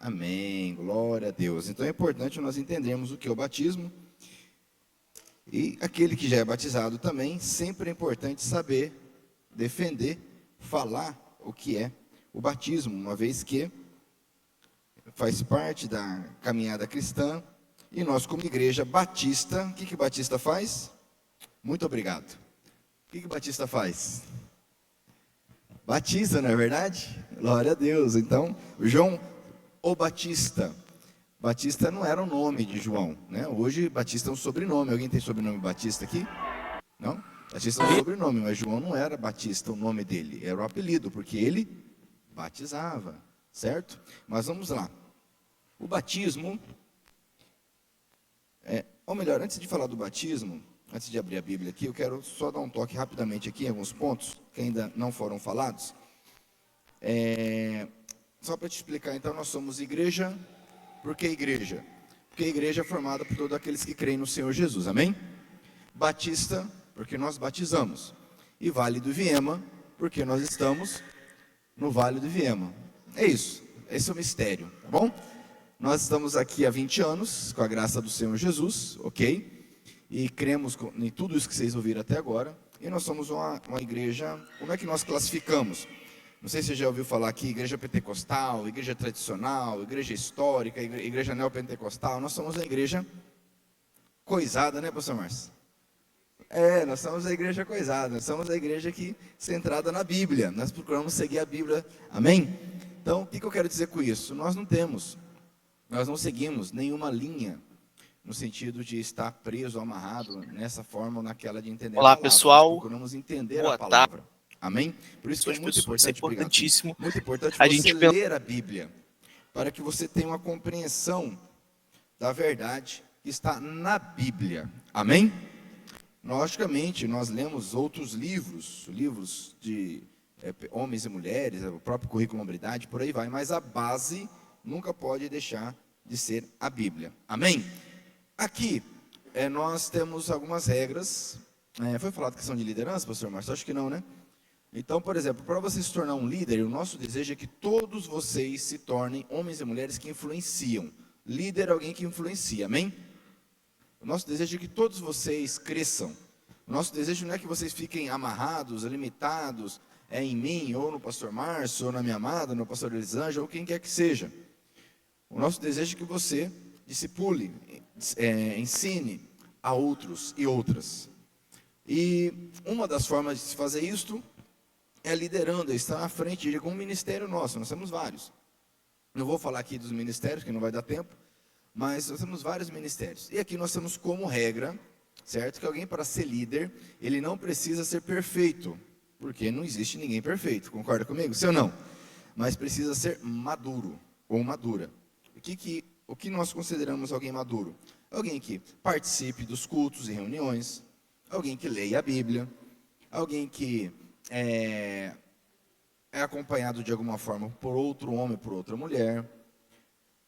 Amém, glória a Deus. Então é importante nós entendermos o que é o batismo. E aquele que já é batizado também, sempre é importante saber, defender, falar o que é o batismo, uma vez que faz parte da caminhada cristã. E nós, como igreja batista, o que batista faz? Muito obrigado. O que batista faz? Batiza, não é verdade? Glória a Deus. Então, João o Batista. Batista não era o nome de João, né? Hoje Batista é um sobrenome. Alguém tem sobrenome Batista aqui? Não? Batista é um sobrenome, mas João não era Batista o nome dele, era o apelido, porque ele batizava, certo? Mas vamos lá. O batismo, ou melhor, antes de falar do batismo, antes de abrir a Bíblia aqui, eu quero só dar um toque rapidamente aqui em alguns pontos que ainda não foram falados. Só para te explicar, então, nós somos igreja. Por que igreja? Porque a igreja é formada por todos aqueles que creem no Senhor Jesus, amém? Batista, porque nós batizamos. E Vale do Viema, porque nós estamos no Vale do Viema. É isso, esse é o mistério, tá bom? Nós estamos aqui há 20 anos, com a graça do Senhor Jesus, ok? E cremos em tudo isso que vocês ouviram até agora. E nós somos uma igreja, como é que nós classificamos? Não sei se você já ouviu falar aqui, igreja pentecostal, igreja tradicional, igreja histórica, igreja neopentecostal. Nós somos a igreja coisada, né, pastor Márcio? Nós somos a igreja coisada, nós somos a igreja que centrada na Bíblia. Nós procuramos seguir a Bíblia, amém? Então, o que eu quero dizer com isso? Nós não seguimos nenhuma linha no sentido de estar preso, amarrado nessa forma ou naquela de entender a Olá, palavra. pessoal. Nós procuramos entender Boa a palavra. Amém? Por isso que é muito Isso é importante, importantíssimo. muito importante A você gente ler a Bíblia, para que você tenha uma compreensão da verdade que está na Bíblia. Amém? Logicamente, nós lemos outros livros de homens e mulheres, o próprio currículo hombridade, por aí vai, mas a base nunca pode deixar de ser a Bíblia. Amém? Aqui, nós temos algumas regras. Foi falado questão de liderança, pastor Márcio? Acho que não, né? Então, por exemplo, para você se tornar um líder, o nosso desejo é que todos vocês se tornem homens e mulheres que influenciam. Líder é alguém que influencia, amém? O nosso desejo é que todos vocês cresçam. O nosso desejo não é que vocês fiquem amarrados, limitados em mim, ou no pastor Márcio, ou na minha amada, no pastor Elisângela, ou quem quer que seja. O nosso desejo é que você discipule, ensine a outros e outras. E uma das formas de se fazer isto é liderando, estar à frente de algum ministério nosso. Nós temos vários. Não vou falar aqui dos ministérios, que não vai dar tempo, mas nós temos vários ministérios. E aqui nós temos como regra, certo? Que alguém, para ser líder, ele não precisa ser perfeito, porque não existe ninguém perfeito. Concorda comigo? Sim ou não? Mas precisa ser maduro ou madura. O que nós consideramos alguém maduro? Alguém que participe dos cultos e reuniões, alguém que leia a Bíblia, alguém que é acompanhado de alguma forma por outro homem, por outra mulher.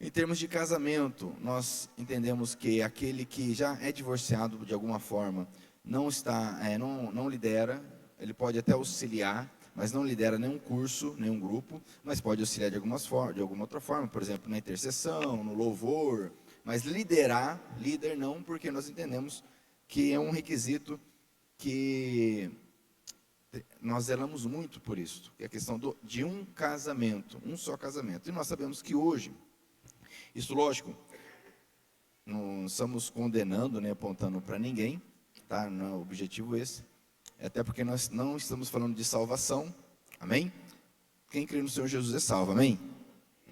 Em termos de casamento, nós entendemos que aquele que já é divorciado de alguma forma não lidera, ele pode até auxiliar, mas não lidera nenhum curso, nenhum grupo, mas pode auxiliar de alguma outra forma, por exemplo, na intercessão, no louvor, mas líder não, porque nós entendemos que é um requisito que nós zelamos muito por isso, que é a questão de um casamento, um só casamento. E nós sabemos que hoje, isso lógico, não estamos condenando, nem apontando para ninguém, tá? Não é o objetivo esse, até porque nós não estamos falando de salvação, amém? Quem crê no Senhor Jesus é salvo, amém?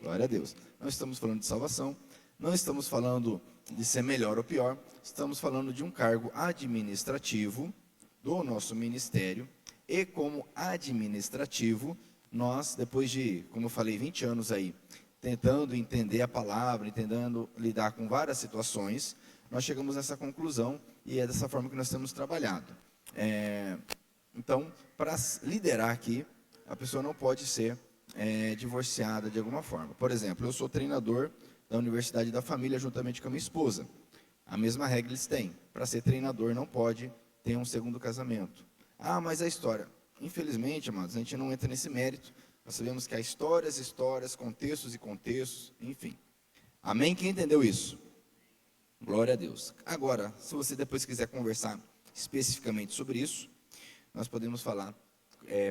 Glória a Deus. Não estamos falando de salvação, não estamos falando de ser melhor ou pior, estamos falando de um cargo administrativo do nosso ministério. E como administrativo, nós, depois de, como eu falei, 20 anos aí, tentando entender a palavra, tentando lidar com várias situações, nós chegamos nessa conclusão e é dessa forma que nós temos trabalhado. Então, para liderar aqui, a pessoa não pode ser divorciada de alguma forma. Por exemplo, eu sou treinador da Universidade da Família juntamente com a minha esposa. A mesma regra eles têm. Para ser treinador não pode ter um segundo casamento. Ah, mas a história. Infelizmente, amados, a gente não entra nesse mérito, Nós sabemos que há histórias, contextos e contextos, enfim. Amém? Quem entendeu isso? Glória a Deus. Agora, se você depois quiser conversar especificamente sobre isso, nós podemos falar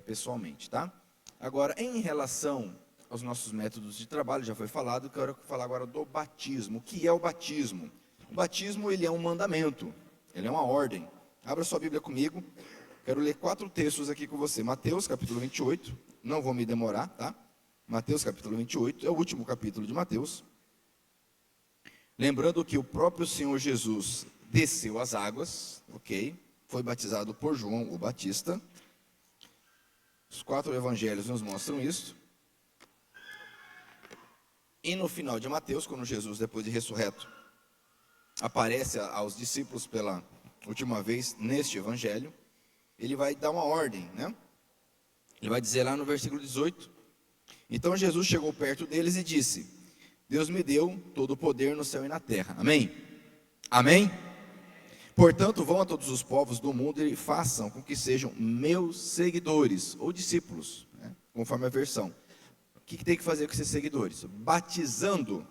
pessoalmente, tá? Agora, em relação aos nossos métodos de trabalho, já foi falado, eu quero falar agora do batismo. O que é o batismo? O batismo, ele é um mandamento, ele é uma ordem. Abra sua Bíblia comigo, quero ler 4 textos aqui com você. Mateus, capítulo 28, não vou me demorar, tá? Mateus, capítulo 28, é o último capítulo de Mateus. Lembrando que o próprio Senhor Jesus desceu as águas, ok? Foi batizado por João o Batista. Os 4 evangelhos nos mostram isso. E no final de Mateus, quando Jesus, depois de ressurreto, aparece aos discípulos pela última vez neste evangelho, ele vai dar uma ordem, né? Ele vai dizer lá no versículo 18: então Jesus chegou perto deles e disse: Deus me deu todo o poder no céu e na terra. Amém? Amém? Portanto, vão a todos os povos do mundo e façam com que sejam meus seguidores, ou discípulos, né? Conforme a versão. O que tem que fazer com esses seguidores? Batizando,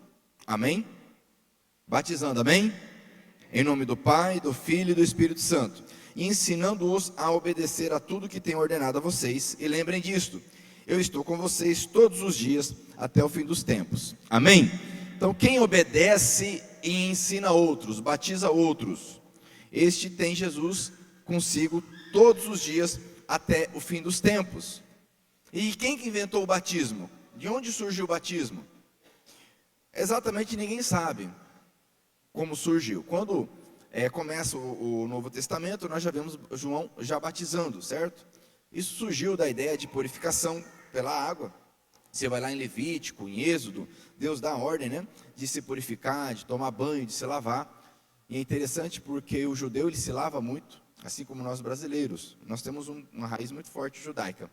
amém? Batizando, amém? Em nome do Pai, do Filho e do Espírito Santo, e ensinando-os a obedecer a tudo que tenho ordenado a vocês, e lembrem disto: eu estou com vocês todos os dias, até o fim dos tempos. Amém? Então, quem obedece e ensina outros, batiza outros, este tem Jesus consigo todos os dias, até o fim dos tempos. E quem que inventou o batismo? De onde surgiu o batismo? Exatamente ninguém sabe como surgiu. Quando começa o Novo Testamento, nós já vemos João já batizando, certo? Isso surgiu da ideia de purificação pela água. Você vai lá em Levítico, em Êxodo, Deus dá a ordem, né, de se purificar, de tomar banho, de se lavar. E é interessante porque o judeu, ele se lava muito, assim como nós brasileiros. Nós temos uma raiz muito forte judaica.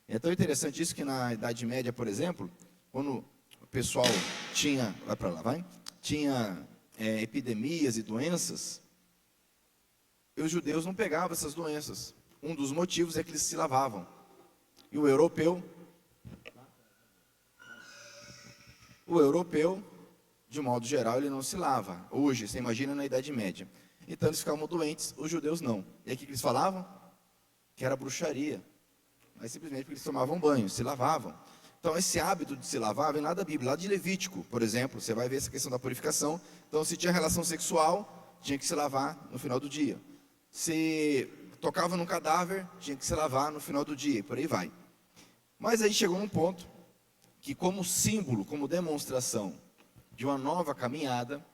É tão interessante isso que na Idade Média, por exemplo, quando o pessoal tinha, vai para lá, vai, tinha epidemias e doenças, os judeus não pegavam essas doenças. Um dos motivos é que eles se lavavam. E o europeu, de modo geral, ele não se lava. Hoje, você imagina na Idade Média. Então eles ficavam doentes, os judeus não. E aí o que eles falavam? Que era bruxaria. Mas simplesmente porque eles tomavam banho, se lavavam. Então esse hábito de se lavar vem lá da Bíblia, lá de Levítico, por exemplo. Você vai ver essa questão da purificação. Então se tinha relação sexual, tinha que se lavar no final do dia. Se tocava num cadáver, tinha que se lavar no final do dia, e por aí vai. Mas aí chegou um ponto que, como símbolo, como demonstração de uma nova caminhada,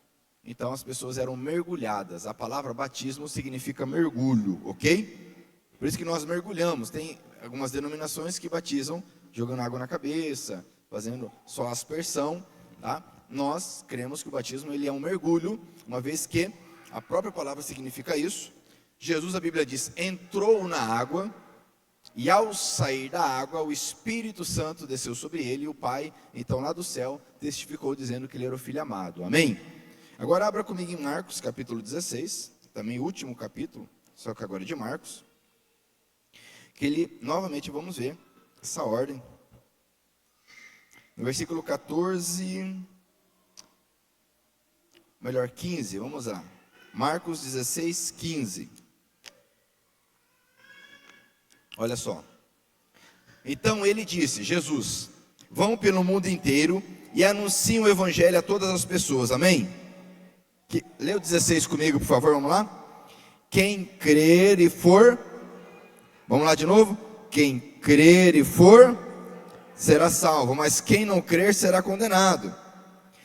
então as pessoas eram mergulhadas. A palavra batismo significa mergulho, ok? Por isso que nós mergulhamos. Tem algumas denominações que batizam jogando água na cabeça, fazendo só aspersão, tá? Nós cremos que o batismo, ele é um mergulho, uma vez que a própria palavra significa isso. Jesus, a Bíblia diz, entrou na água, e ao sair da água, o Espírito Santo desceu sobre ele, e o Pai, então lá do céu, testificou dizendo que ele era o Filho amado. Amém? Agora abra comigo em Marcos, capítulo 16, também o último capítulo, só que agora de Marcos, que ele, novamente, vamos ver essa ordem. No versículo 14, melhor 15, vamos lá. Marcos 16, 15. Olha só. Então ele disse, Jesus, vão pelo mundo inteiro e anunciem o evangelho a todas as pessoas, amém? Lê o 16 comigo, por favor, vamos lá? Quem crer e for, vamos lá de novo? Quem crer e for, será salvo, mas quem não crer será condenado.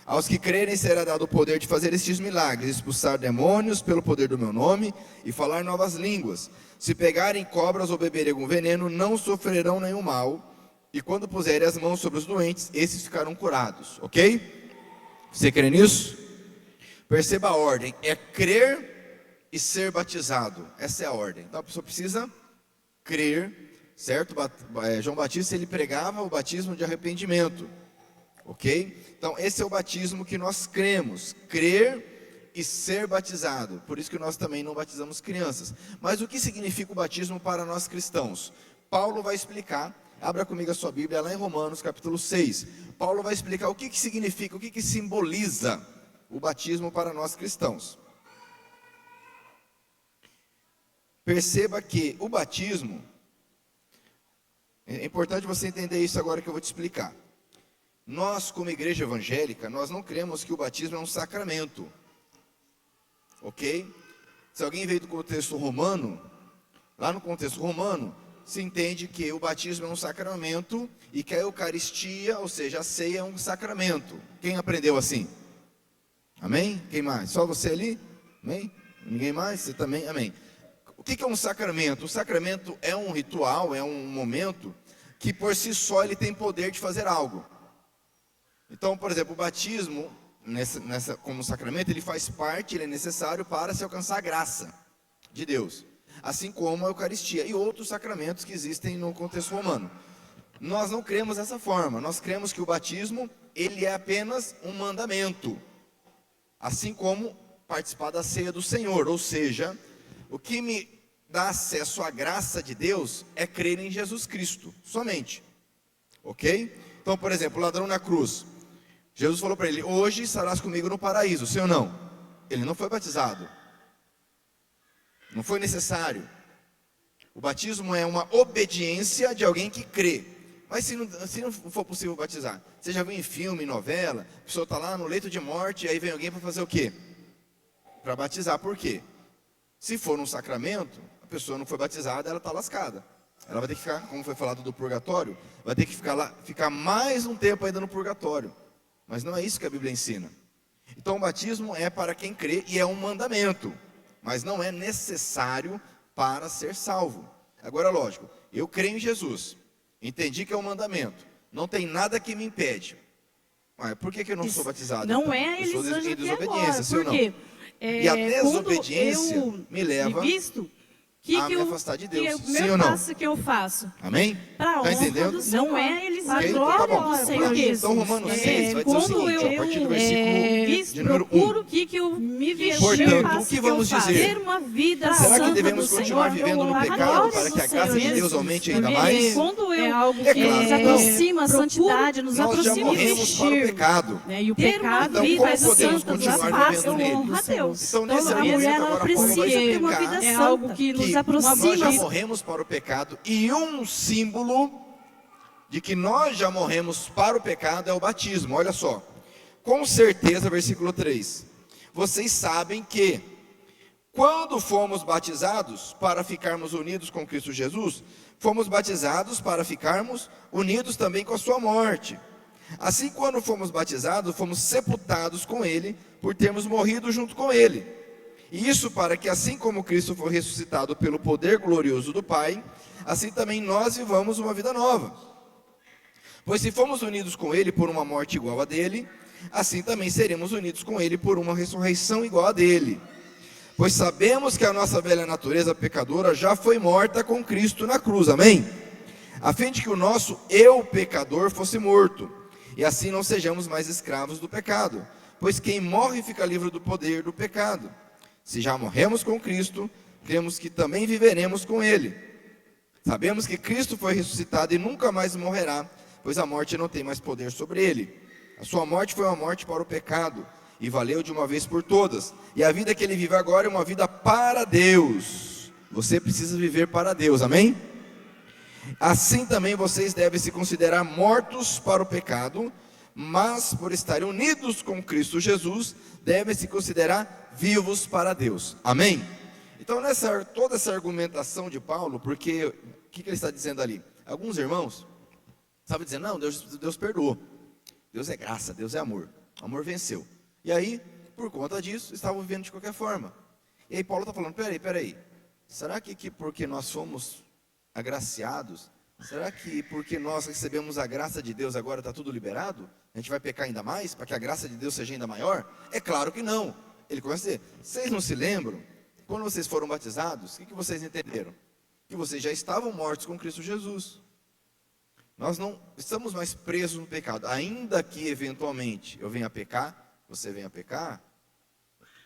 Aos que crerem será dado o poder de fazer estes milagres, expulsar demônios pelo poder do meu nome e falar novas línguas. Se pegarem cobras ou beberem algum veneno, não sofrerão nenhum mal. E quando puserem as mãos sobre os doentes, esses ficarão curados, ok? Você crê nisso? Perceba a ordem, é crer e ser batizado. Essa é a ordem. Então a pessoa precisa crer, certo? João Batista, ele pregava o batismo de arrependimento, ok? Então esse é o batismo que nós cremos, crer e ser batizado. Por isso que nós também não batizamos crianças. Mas o que significa o batismo para nós cristãos? Paulo vai explicar Abra comigo a sua Bíblia lá em Romanos capítulo 6. Paulo vai explicar o que significa, o que simboliza o batismo para nós cristãos. Perceba que o batismo, é importante você entender isso agora que eu vou te explicar. Nós, como igreja evangélica, nós não cremos que o batismo é um sacramento. Ok? Se alguém veio do contexto romano, lá no contexto romano, se entende que o batismo é um sacramento e que a Eucaristia, ou seja, a ceia é um sacramento. Quem aprendeu assim? Amém? Quem mais? Só você ali? Amém? Ninguém mais? Você também? Amém. O que é um sacramento? O sacramento é um ritual, é um momento que por si só ele tem poder de fazer algo. Então, por exemplo, o batismo, como sacramento, ele faz parte, ele é necessário para se alcançar a graça de Deus. Assim como a Eucaristia e outros sacramentos que existem no contexto romano. Nós não cremos dessa forma, nós cremos que o batismo, ele é apenas um mandamento. Assim como participar da ceia do Senhor, ou seja, o que me dá acesso à graça de Deus é crer em Jesus Cristo, somente. Ok? Então, por exemplo, o ladrão na cruz, Jesus falou para ele, hoje estarás comigo no paraíso, sim ou não? Ele não foi batizado. Não foi necessário. O batismo é uma obediência de alguém que crê. Mas se não for possível batizar, você já viu em filme, em novela, a pessoa está lá no leito de morte, e aí vem alguém para fazer o quê? Para batizar, por quê? Se for um sacramento, a pessoa não foi batizada, ela está lascada. Ela vai ter que ficar, como foi falado do purgatório, vai ter que ficar mais um tempo ainda no purgatório. Mas não é isso que a Bíblia ensina. Então o batismo é para quem crê e é um mandamento. Mas não é necessário para ser salvo. Agora, lógico, eu creio em Jesus, entendi que é um mandamento, não tem nada que me impede. Mas por que eu não sou batizado? Não então? é a Eu sou Elisângela em que desobediência, agora, sim ou não? porque E a desobediência me leva a me afastar de Deus, o sim meu ou não? passo que eu faço. Amém? Para Está entendendo? do Senhor. Não é eles Ok? glória Tá bom. do Senhor Jesus. Então Romanos 6 vai dizer o seguinte, ó, a partir do versículo de número 1. Procuro que eu me vestir, Portanto, o que vamos dizer? ter uma vida Será que santa devemos do continuar Senhor, vivendo no pecado para que a graça de Deus aumente ainda mais? Quando eu algo que nos aproxima a santidade, nos nós já aproxima morremos para o pecado. né? E o pecado Então, como faz podemos santa, nos continuar afasta vivendo honra a nele? Deus. Então, nesse a argumento, mulher ela agora Paulo vai precisa ter uma explicar vida santa. É algo que nos aproxima. Nós já morremos para o pecado e um símbolo de que nós já morremos para o pecado é o batismo. Olha só, com certeza, versículo 3, vocês sabem que quando fomos batizados para ficarmos unidos com Cristo Jesus, fomos batizados para ficarmos unidos também com a sua morte. Assim, quando fomos batizados, fomos sepultados com Ele, por termos morrido junto com Ele. E isso para que, assim como Cristo foi ressuscitado pelo poder glorioso do Pai, assim também nós vivamos uma vida nova. Pois se fomos unidos com Ele por uma morte igual a dele, assim também seremos unidos com Ele por uma ressurreição igual a dele. Pois sabemos que a nossa velha natureza pecadora já foi morta com Cristo na cruz, amém? A fim de que o nosso eu pecador fosse morto, e assim não sejamos mais escravos do pecado. Pois quem morre fica livre do poder do pecado. Se já morremos com Cristo, cremos que também viveremos com Ele. Sabemos que Cristo foi ressuscitado e nunca mais morrerá, pois a morte não tem mais poder sobre Ele. A sua morte foi uma morte para o pecado, e valeu de uma vez por todas. E a vida que Ele vive agora é uma vida para Deus. Você precisa viver para Deus, amém? Assim também vocês devem se considerar mortos para o pecado, mas por estarem unidos com Cristo Jesus, devem se considerar vivos para Deus, amém? Então toda essa argumentação de Paulo, porque o que ele está dizendo ali? Alguns irmãos estavam dizendo, não, Deus perdoou, Deus é graça, Deus é amor, o amor venceu. E aí, por conta disso, estavam vivendo de qualquer forma. E aí Paulo está falando, peraí, será que porque nós fomos agraciados, será que porque nós recebemos a graça de Deus agora está tudo liberado? A gente vai pecar ainda mais, para que a graça de Deus seja ainda maior? É claro que não. Ele começa a dizer, vocês não se lembram? Quando vocês foram batizados, o que vocês entenderam? Que vocês já estavam mortos com Cristo Jesus. Nós não estamos mais presos no pecado. Ainda que eventualmente eu venha a pecar, você venha a pecar,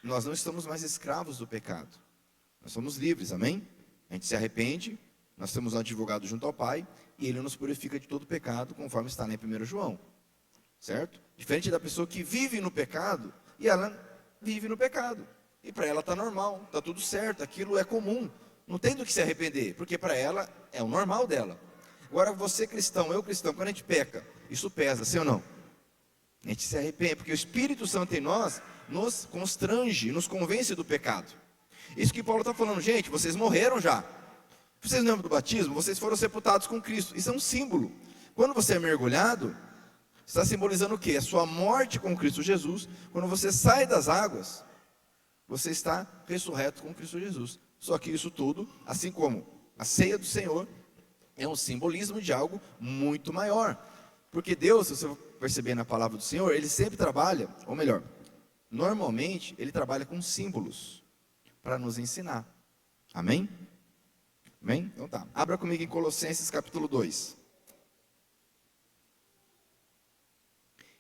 nós não estamos mais escravos do pecado. Nós somos livres, amém? A gente se arrepende, Nós temos um advogado junto ao Pai, e ele nos purifica de todo pecado, conforme está lá em 1 João. Certo? Diferente da pessoa que vive no pecado, e ela vive no pecado. E para ela está normal, está tudo certo, aquilo é comum. Não tem do que se arrepender, porque para ela é o normal dela. Agora você cristão, eu cristão, quando a gente peca, isso pesa, sim ou não? A gente se arrepende, porque o Espírito Santo em nós nos constrange, nos convence do pecado. Isso que Paulo está falando, gente, vocês morreram já. Vocês lembram do batismo? Vocês foram sepultados com Cristo. Isso é um símbolo. Quando você é mergulhado, está simbolizando o quê? A sua morte com Cristo Jesus. Quando você sai das águas, você está ressurreto com Cristo Jesus. Só que isso tudo, assim como a ceia do Senhor, é um simbolismo de algo muito maior. Porque Deus, se você perceber na palavra do Senhor, Ele sempre trabalha, ou melhor, normalmente Ele trabalha com símbolos para nos ensinar. Amém? Amém? Então tá. Abra comigo em Colossenses capítulo 2.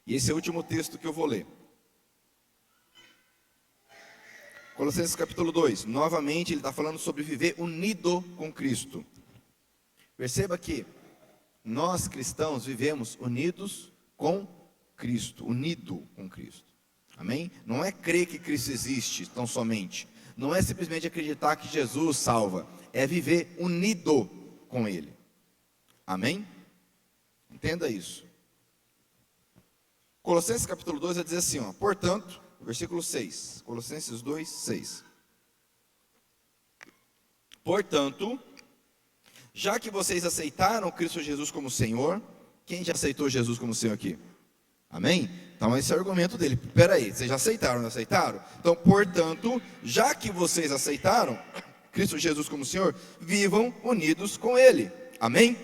E esse é o último texto que eu vou ler. Colossenses capítulo 2. Novamente ele está falando sobre viver unido com Cristo. Perceba que nós cristãos vivemos unidos com Cristo. Unido com Cristo. Amém? Não é crer que Cristo existe tão somente. Não é simplesmente acreditar que Jesus salva. É viver unido com Ele. Amém? Entenda isso. Colossenses capítulo 2 vai dizer assim, ó, portanto, versículo 6, Colossenses 2, 6. Portanto, já que vocês aceitaram Cristo Jesus como Senhor, quem já aceitou Jesus como Senhor aqui? Amém? Então esse é o argumento dele. Espera aí, vocês já aceitaram, não aceitaram? Então, portanto, já que vocês aceitaram Cristo Jesus como Senhor, vivam unidos com Ele. Amém?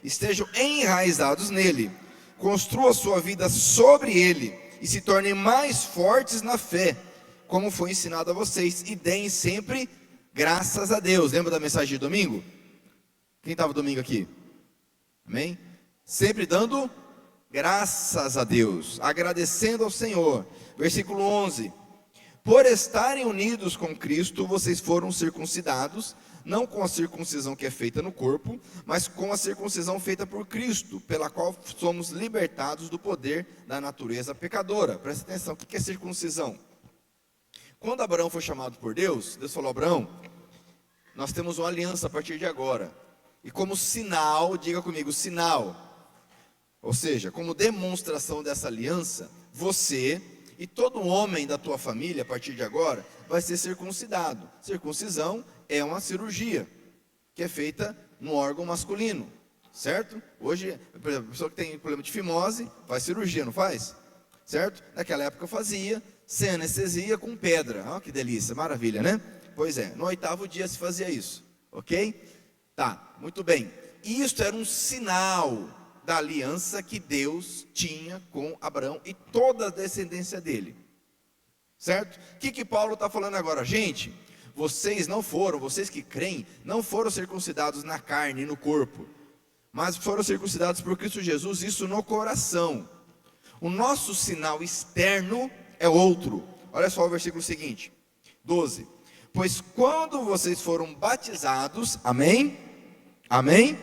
Estejam enraizados nele. Construa sua vida sobre Ele e se tornem mais fortes na fé, como foi ensinado a vocês, e deem sempre graças a Deus. Lembra da mensagem de domingo? Quem estava domingo aqui? Amém? Sempre dando graças a Deus, agradecendo ao Senhor. Versículo 11. Por estarem unidos com Cristo, vocês foram circuncidados, não com a circuncisão que é feita no corpo, mas com a circuncisão feita por Cristo, pela qual somos libertados do poder da natureza pecadora. Presta atenção, o que é circuncisão? Quando Abraão foi chamado por Deus, Deus falou, Abraão, nós temos uma aliança a partir de agora, e como sinal, diga comigo, sinal, ou seja, como demonstração dessa aliança, você e todo homem da tua família, a partir de agora, vai ser circuncidado. Circuncisão é uma cirurgia, que é feita no órgão masculino, certo? Hoje, por exemplo, a pessoa que tem problema de fimose, faz cirurgia, não faz? Certo? Naquela época fazia, sem anestesia, com pedra. Olha que delícia, maravilha, né? Pois é, no 8º dia se fazia isso, ok? Tá, muito bem. Isto era um sinal da aliança que Deus tinha com Abraão e toda a descendência dele, certo? O que Paulo está falando agora? Gente, vocês não foram, vocês que creem, não foram circuncidados na carne, no corpo, mas foram circuncidados por Cristo Jesus, isso no coração. O nosso sinal externo é outro. Olha só o versículo seguinte, 12. Pois quando vocês foram batizados, amém? Amém?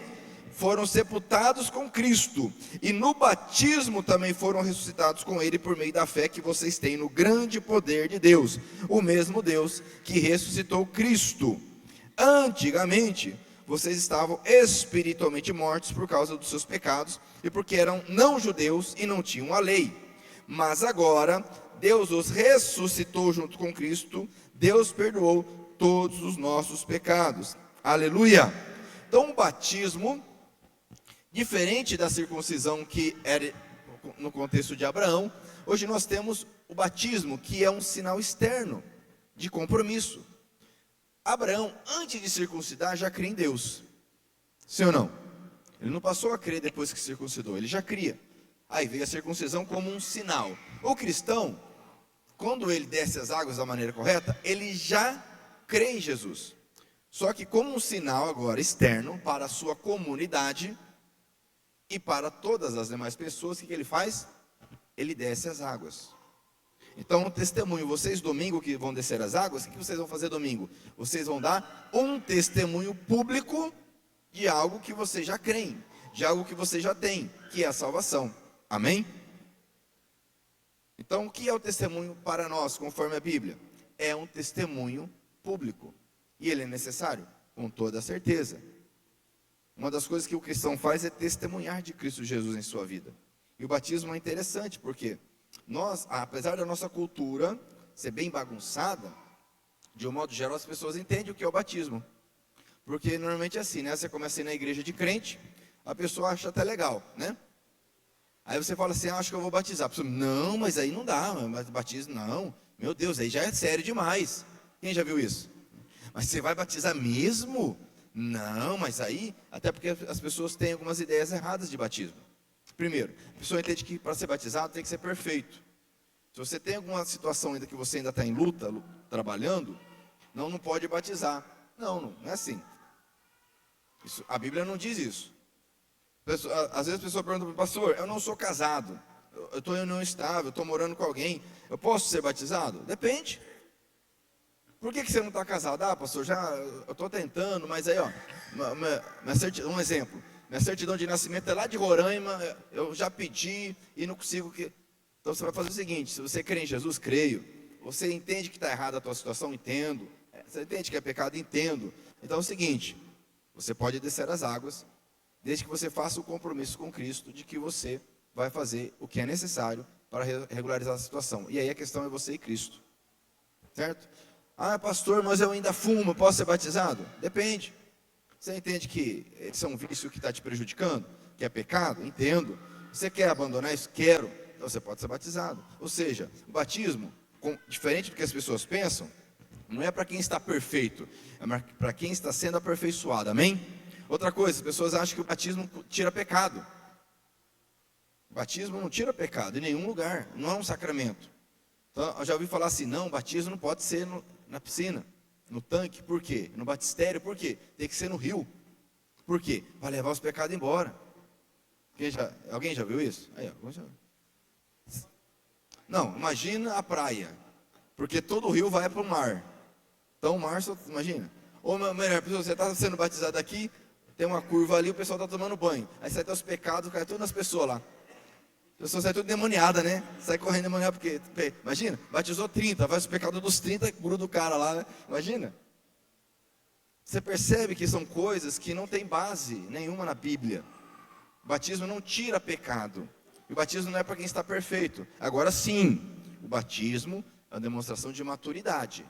Foram sepultados com Cristo, e no batismo também foram ressuscitados com Ele por meio da fé que vocês têm no grande poder de Deus, o mesmo Deus que ressuscitou Cristo. Antigamente, vocês estavam espiritualmente mortos por causa dos seus pecados, e porque eram não judeus e não tinham a lei. Mas agora, Deus os ressuscitou junto com Cristo, Deus perdoou todos os nossos pecados. Aleluia! Então o batismo, diferente da circuncisão que era no contexto de Abraão, hoje nós temos o batismo, que é um sinal externo de compromisso. Abraão, antes de circuncidar, já cria em Deus. Sim ou não? Ele não passou a crer depois que circuncidou, ele já cria. Aí veio a circuncisão como um sinal. O cristão, quando ele desce as águas da maneira correta, ele já crê em Jesus. Só que como um sinal agora externo para a sua comunidade e para todas as demais pessoas, o que ele faz? Ele desce as águas. Então, um testemunho, vocês domingo que vão descer as águas, o que vocês vão fazer domingo? Vocês vão dar um testemunho público de algo que você já crê, de algo que você já tem, que é a salvação. Amém? Então, o que é o testemunho para nós, conforme a Bíblia? É um testemunho público. E ele é necessário? Com toda certeza. Uma das coisas que o cristão faz é testemunhar de Cristo Jesus em sua vida. E o batismo é interessante, porque nós, apesar da nossa cultura ser bem bagunçada, de um modo geral as pessoas entendem o que é o batismo. Porque normalmente é assim, né? Você começa a ir na igreja de crente, a pessoa acha até legal, né? Aí você fala assim, acho que eu vou batizar. A pessoa, não, mas aí não dá, batismo não. Meu Deus, aí já é sério demais. Quem já viu isso? Mas você vai batizar mesmo? Não, mas aí, até porque as pessoas têm algumas ideias erradas de batismo. Primeiro, a pessoa entende que para ser batizado tem que ser perfeito. Se você tem alguma situação ainda que você ainda está em luta, trabalhando, não pode batizar. Não é assim. A Bíblia não diz isso. Às vezes a pessoa pergunta para o pastor, eu não sou casado, eu estou em união estável, eu estou morando com alguém, eu posso ser batizado? Depende. Por que você não está casado? Ah, pastor, eu estou tentando, mas aí, ó, um exemplo, minha certidão de nascimento é lá de Roraima, eu já pedi e não consigo. Então você vai fazer o seguinte, se você crê em Jesus, creio. Você entende que está errada a tua situação? Entendo. Você entende que é pecado? Entendo. Então é o seguinte, você pode descer as águas, desde que você faça o compromisso com Cristo de que você vai fazer o que é necessário para regularizar a situação. E aí a questão é você e Cristo. Certo? Ah, pastor, mas eu ainda fumo, posso ser batizado? Depende. Você entende que esse é um vício que está te prejudicando? Que é pecado? Entendo. Você quer abandonar isso? Quero. Então você pode ser batizado. Ou seja, o batismo, diferente do que as pessoas pensam, não é para quem está perfeito, é para quem está sendo aperfeiçoado. Amém? Outra coisa, as pessoas acham que o batismo tira pecado. O batismo não tira pecado em nenhum lugar, não é um sacramento. Então, eu já ouvi falar assim, não, o batismo não pode ser na piscina, no tanque, por quê? No batistério, por quê? Tem que ser no rio. Por quê? Para levar os pecados embora. Alguém já viu isso? Aí, ó, não, imagina a praia, porque todo o rio vai para o mar. Então o mar, imagina. Ou melhor, você está sendo batizado aqui, tem uma curva ali, o pessoal está tomando banho. Aí sai os pecados, cai tudo nas pessoas lá. A pessoa sai tudo demoniada, né? Sai correndo demoniada, porque, imagina, batizou 30, vai os pecados dos 30, gruda o cara lá, né? Imagina. Você percebe que são coisas que não tem base nenhuma na Bíblia. O batismo não tira pecado. E o batismo não é para quem está perfeito. Agora sim, o batismo é uma demonstração de maturidade.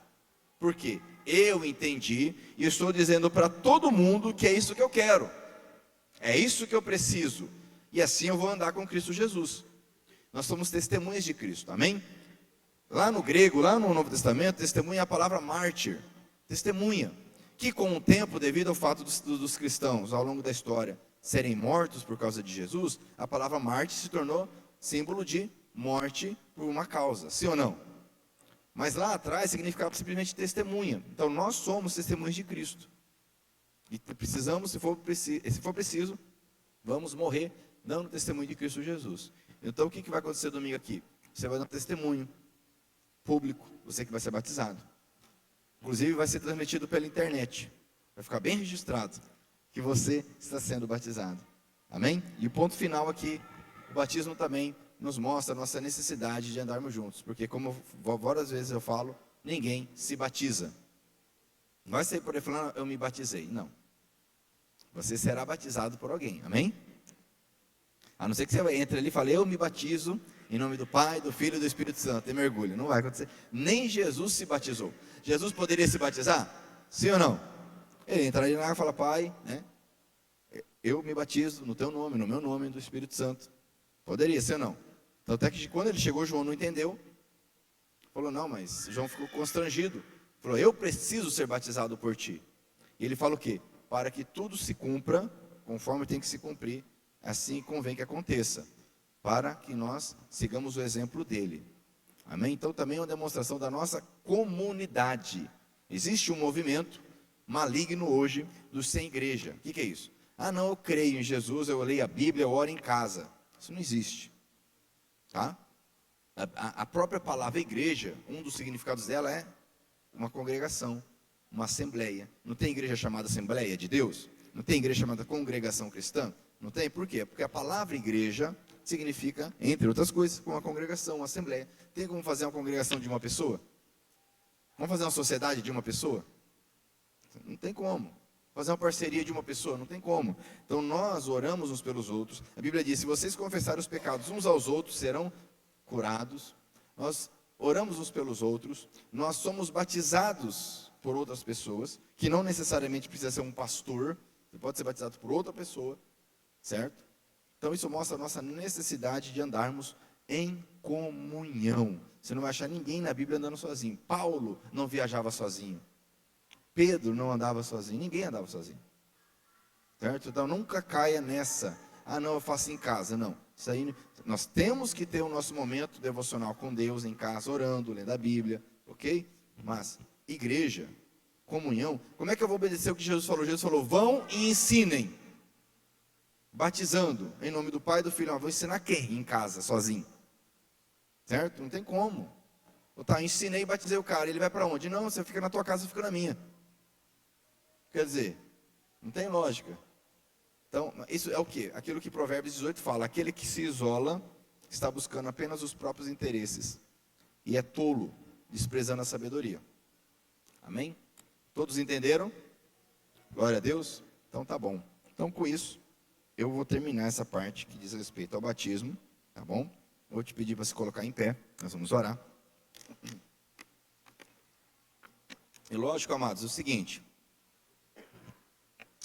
Por quê? Eu entendi e estou dizendo para todo mundo que é isso que eu quero. É isso que eu preciso. E assim eu vou andar com Cristo Jesus. Nós somos testemunhas de Cristo, amém? Lá no grego, lá no Novo Testamento, testemunha é a palavra mártir. Testemunha. Que com o tempo, devido ao fato dos cristãos, ao longo da história, serem mortos por causa de Jesus, a palavra mártir se tornou símbolo de morte por uma causa, sim ou não? Mas lá atrás significava simplesmente testemunha. Então nós somos testemunhas de Cristo. E precisamos, se for preciso, vamos morrer dando testemunho de Cristo Jesus. Então o que vai acontecer domingo aqui? Você vai dar um testemunho público, você que vai ser batizado. Inclusive vai ser transmitido pela internet. Vai ficar bem registrado que você está sendo batizado. Amém? E o ponto final aqui, o batismo também nos mostra a nossa necessidade de andarmos juntos. Porque como várias vezes eu falo, ninguém se batiza. Não vai sair por aí falando, eu me batizei. Não. Você será batizado por alguém. Amém? A não ser que você entre ali e fale, eu me batizo em nome do Pai, do Filho e do Espírito Santo. E mergulho. Não vai acontecer. Nem Jesus se batizou. Jesus poderia se batizar? Sim ou não? Ele entraria lá e fala, Pai, né? Eu me batizo no teu nome, no meu nome, do Espírito Santo. Poderia ser ou não? Tanto é que quando ele chegou, João não entendeu. Falou, não, mas João ficou constrangido. Falou, eu preciso ser batizado por ti. E ele fala o quê? Para que tudo se cumpra, conforme tem que se cumprir, assim convém que aconteça. Para que nós sigamos o exemplo dele. Amém? Então também é uma demonstração da nossa comunidade. Existe um movimento maligno hoje dos sem igreja. O que é isso? Ah não, eu creio em Jesus, eu leio a Bíblia, eu oro em casa. Isso não existe. Tá? A própria palavra igreja, um dos significados dela é uma congregação, uma assembleia. Não tem igreja chamada Assembleia de Deus? Não tem igreja chamada congregação cristã? Não tem? Por quê? Porque a palavra igreja significa, entre outras coisas, uma congregação, uma assembleia. Tem como fazer uma congregação de uma pessoa? Vamos fazer uma sociedade de uma pessoa? Não tem como. Fazer uma parceria de uma pessoa? Não tem como. Então nós oramos uns pelos outros. A Bíblia diz, se vocês confessarem os pecados uns aos outros, serão curados. Nós oramos uns pelos outros. Nós somos batizados por outras pessoas, que não necessariamente precisa ser um pastor. Você pode ser batizado por outra pessoa, certo? Então isso mostra a nossa necessidade de andarmos em comunhão. Você não vai achar ninguém na Bíblia andando sozinho. Paulo não viajava sozinho. Pedro não andava sozinho. Ninguém andava sozinho. Certo? Então nunca caia nessa. Ah, não, eu faço em casa. Não. Isso aí, nós temos que ter o nosso momento devocional com Deus em casa, orando, lendo a Bíblia. Ok? Mas, igreja, comunhão. Como é que eu vou obedecer o que Jesus falou? Jesus falou, vão e ensinem. Batizando, em nome do Pai e do Filho. Vou ensinar quem em casa, sozinho? Certo? Não tem como. Tá, ensinei e batizei o cara. Ele vai para onde? Não, você fica na tua casa, eu fico na minha. Quer dizer, não tem lógica. Então, isso é o quê? Aquilo que Provérbios 18 fala. Aquele que se isola está buscando apenas os próprios interesses. E é tolo, desprezando a sabedoria. Amém? Todos entenderam? Glória a Deus? Então tá bom. Então com isso, eu vou terminar essa parte que diz respeito ao batismo. Tá bom? Vou te pedir para se colocar em pé. Nós vamos orar. E lógico, amados, é o seguinte.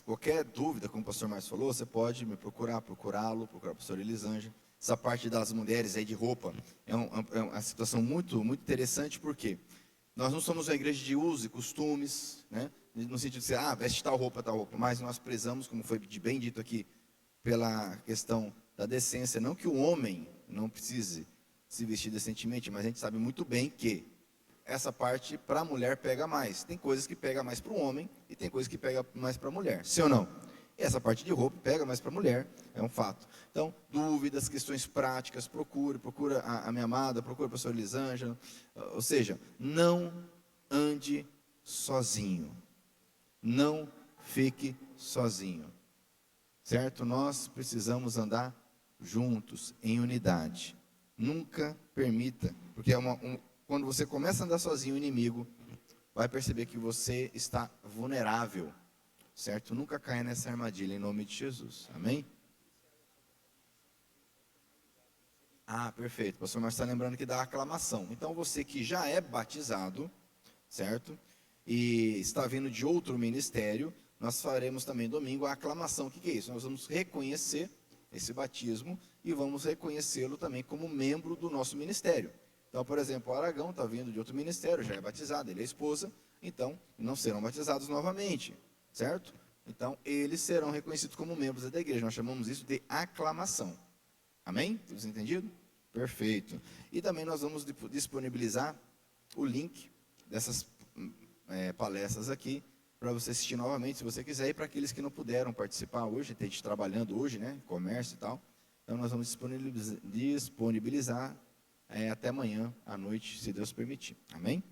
Qualquer dúvida, como o pastor Márcio falou, você pode me procurar, procurá-lo, procurar a pastora Elisângela. Essa parte das mulheres aí de roupa é uma situação muito, muito interessante, porque nós não somos uma igreja de usos e costumes, né? No sentido de dizer, veste tal roupa, mas nós prezamos, como foi bem dito aqui, pela questão da decência. Não que o homem não precise se vestir decentemente, mas a gente sabe muito bem que essa parte para a mulher pega mais. Tem coisas que pega mais para o homem e tem coisas que pega mais para a mulher. Sim ou não? E essa parte de roupa pega mais para a mulher, é um fato. Então, dúvidas, questões práticas, procura a minha amada, procura a pastora Elisângela. Ou seja, não ande sozinho. Não fique sozinho. Certo? Nós precisamos andar juntos, em unidade. Nunca permita, porque quando você começa a andar sozinho, o inimigo vai perceber que você está vulnerável, certo? Nunca caia nessa armadilha, em nome de Jesus, amém? Perfeito, o pastor Marcos está lembrando que dá aclamação. Então você que já é batizado, certo? E está vindo de outro ministério, nós faremos também domingo a aclamação. O que é isso? Nós vamos reconhecer esse batismo e vamos reconhecê-lo também como membro do nosso ministério. Então, por exemplo, o Aragão está vindo de outro ministério, já é batizado, ele é esposa, então não serão batizados novamente, certo? Então, eles serão reconhecidos como membros da igreja. Nós chamamos isso de aclamação. Amém? Todos entendido? Perfeito. E também nós vamos disponibilizar o link dessas palestras aqui, para você assistir novamente, se você quiser, e para aqueles que não puderam participar hoje, tem gente trabalhando hoje, né, comércio e tal. Então, nós vamos disponibilizar até amanhã à noite, se Deus permitir. Amém?